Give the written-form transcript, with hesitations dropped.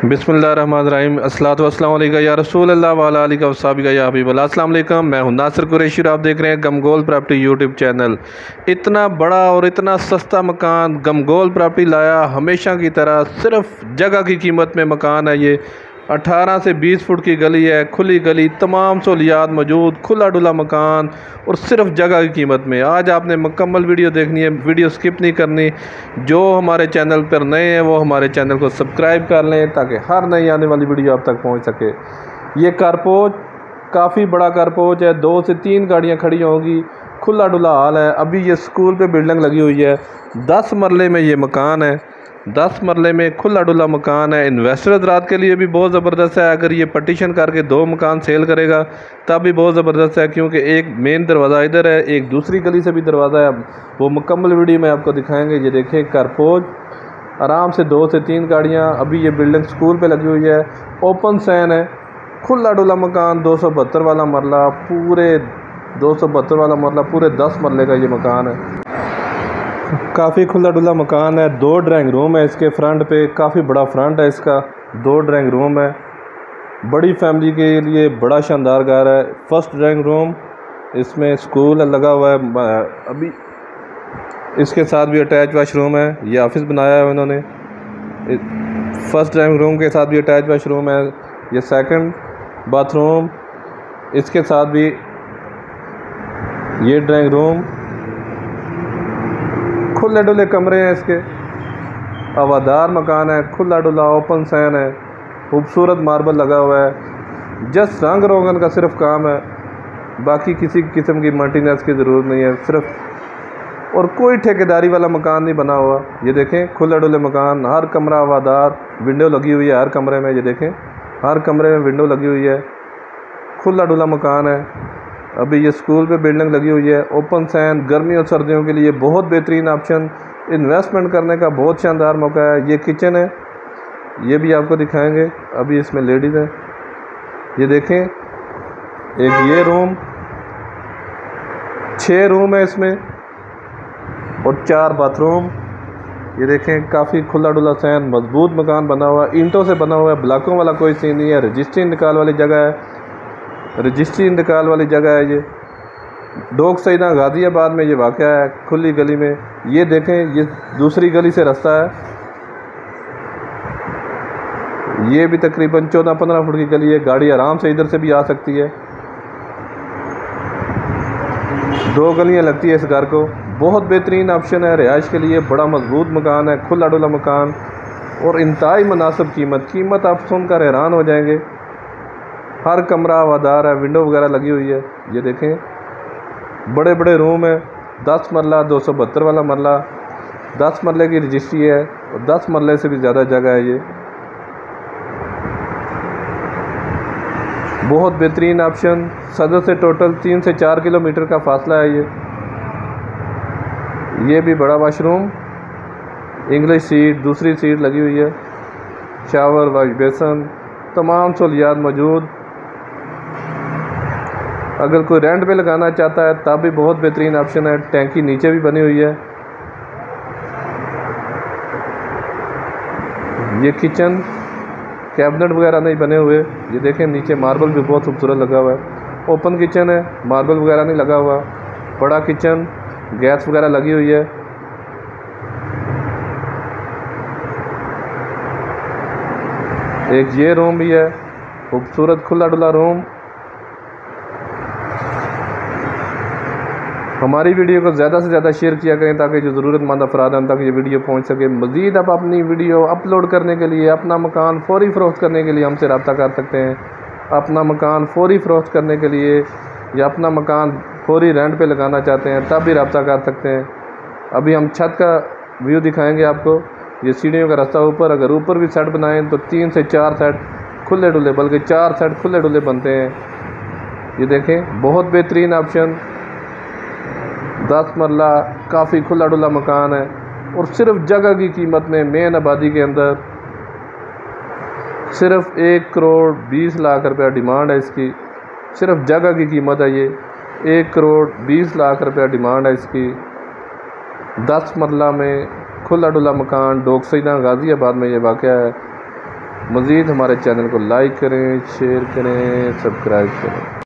बिस्मिल्लाहिर्रहमानिर्रहीम अस्सलातु वस्सलामु अलैका या रसूल अल्लाह व अला आलिका व सहाबिका या हबीब अल्लाह। अस्सलाम वालेकुम, मैं हूं नासिर कुरैशी और आप देख रहे हैं गमगोल प्रॉपर्टी यूट्यूब चैनल। इतना बड़ा और इतना सस्ता मकान गमगोल प्रॉपर्टी लाया, हमेशा की तरह सिर्फ जगह की कीमत में मकान है। ये 18 से 20 फुट की गली है, खुली गली, तमाम सहूलियात मौजूद, खुला डुला मकान और सिर्फ जगह की कीमत में। आज आपने मुकम्मल वीडियो देखनी है, वीडियो स्किप नहीं करनी। जो हमारे चैनल पर नए हैं वो हमारे चैनल को सब्सक्राइब कर लें ताकि हर नई आने वाली वीडियो आप तक पहुंच सके। ये कारपोच काफ़ी बड़ा कारपोच है, 2 से 3 गाड़ियाँ खड़ी होंगी, खुला डुला हाल है। अभी ये स्कूल पे बिल्डिंग लगी हुई है, 10 मरले में ये मकान है, 10 मरले में खुला डुला मकान है। इन्वेस्टर हज़रात के लिए भी बहुत ज़बरदस्त है। अगर ये पटिशन करके 2 मकान सेल करेगा तब भी बहुत ज़बरदस्त है, क्योंकि एक मेन दरवाज़ा इधर है, एक दूसरी गली से भी दरवाज़ा है। वो मुकम्मल वीडियो में आपको दिखाएंगे। ये देखें कारपोच, आराम से 2 से 3 गाड़ियाँ। अभी ये बिल्डिंग स्कूल पे लगी हुई है, ओपन सैन है, खुला डुला मकान, 272 वाला मरला, पूरे 272 वाला मरला, पूरे 10 मरले का ये मकान है। काफ़ी खुला डुला मकान है। 2 ड्राइंग रूम है इसके फ्रंट पे, काफ़ी बड़ा फ्रंट है इसका, 2 ड्राइंग रूम है। बड़ी फैमिली के लिए बड़ा शानदार घर है। फर्स्ट ड्राइंग रूम, इसमें स्कूल लगा हुआ है। अभी इसके साथ भी अटैच वाशरूम है, ये ऑफिस बनाया है उन्होंने। फर्स्ट ड्राइंग रूम के साथ भी अटैच वाशरूम है। ये सेकंड बाथरूम, इसके साथ भी ये ड्राइंग रूम, खुले डुले कमरे हैं इसके, हवादार मकान है, खुला डुला ओपन सैन है, खूबसूरत मार्बल लगा हुआ है। जस्ट रंग रोगन का सिर्फ काम है, बाकी किसी किस्म की मेंटेनेंस की ज़रूरत नहीं है सिर्फ। और कोई ठेकेदारी वाला मकान नहीं बना हुआ। ये देखें खुले डुले मकान, हर कमरा हवादार, विंडो लगी हुई है हर कमरे में। ये देखें हर कमरे में विंडो लगी हुई है, खुला डुला मकान है। अभी ये स्कूल पे बिल्डिंग लगी हुई है, ओपन सैन, गर्मी और सर्दियों के लिए बहुत बेहतरीन ऑप्शन, इन्वेस्टमेंट करने का बहुत शानदार मौका है। ये किचन है, ये भी आपको दिखाएंगे। अभी इसमें लेडीज़ हैं, ये देखें, एक ये रूम, 6 रूम है इसमें और 4 बाथरूम। ये देखें काफ़ी खुला डुला सैन, मजबूत मकान बना हुआ है, ईंटों से बना हुआ है, ब्लॉकों वाला कोई सीन नहीं है। रजिस्ट्री इंतकाल वाली जगह है, रजिस्ट्री इंतकाल वाली जगह है। ये डोक सईदा गाज़ियाबाद में ये वाक़या है, खुली गली में। ये देखें, ये दूसरी गली से रास्ता है, ये भी तकरीबन 14-15 फुट की गली है, गाड़ी आराम से इधर से भी आ सकती है। 2 गलियां लगती है इस घर को। बहुत बेहतरीन ऑप्शन है रिहाइश के लिए, बड़ा मजबूत मकान है, खुला डुला मकान और इंतहाई मुनासिब कीमत आप सुनकर हैरान हो जाएंगे। हर कमरा हवादार है, विंडो वगैरह लगी हुई है। ये देखें बड़े बड़े रूम है, 10 मरला, 272 वाला मरला, 10 मरले की रजिस्ट्री है और 10 मरले से भी ज़्यादा जगह है। ये बहुत बेहतरीन ऑप्शन। सदर से टोटल 3 से 4 किलोमीटर का फासला है। ये भी बड़ा वाशरूम, इंग्लिश सीट, दूसरी सीट लगी हुई है, शावर, वाश बेसन, तमाम सहूलियात मौजूद। अगर कोई रेंट पे लगाना चाहता है तब भी बहुत बेहतरीन ऑप्शन है। टैंकी नीचे भी बनी हुई है। ये किचन, कैबिनेट वगैरह नहीं बने हुए। ये देखें नीचे मार्बल भी बहुत खूबसूरत लगा हुआ है। ओपन किचन है, मार्बल वगैरह नहीं लगा हुआ। बड़ा किचन, गैस वगैरह लगी हुई है। एक ये रूम भी है, खूबसूरत खुला डुला रूम। हमारी वीडियो को ज़्यादा से ज़्यादा शेयर किया करें ताकि जो ज़रूरतमंद अफराद हैं तक ये वीडियो पहुंच सके। मज़ीद आप अपनी वीडियो अपलोड करने के लिए, अपना मकान फौरी फ़रोख्त करने के लिए हमसे रब्ता कर सकते हैं। अपना मकान फौरी फ़रोख्त करने के लिए या अपना मकान फौरी रेंट पे लगाना चाहते हैं तब भी रब्ता कर सकते हैं। अभी हम छत का व्यू दिखाएँगे आपको। ये सीढ़ियों का रास्ता ऊपर, अगर ऊपर भी सेट बनाएँ तो 3 से 4 सेट खुले डुले, बल्कि 4 सेट खुले डुले बनते हैं। ये देखें बहुत बेहतरीन ऑप्शन, 10 मरला, काफ़ी खुला डुला मकान है और सिर्फ जगह की कीमत में, मेन आबादी के अंदर, सिर्फ 1 करोड़ 20 लाख रुपया डिमांड है इसकी। सिर्फ जगह की कीमत है ये, 1 करोड़ 20 लाख रुपया डिमांड है इसकी। 10 मरला में खुला डुला मकान, डोक सईदा गाज़ियाबाद में ये वाक़या है। मज़ीद हमारे चैनल को लाइक करें, शेयर करें, सब्सक्राइब करें।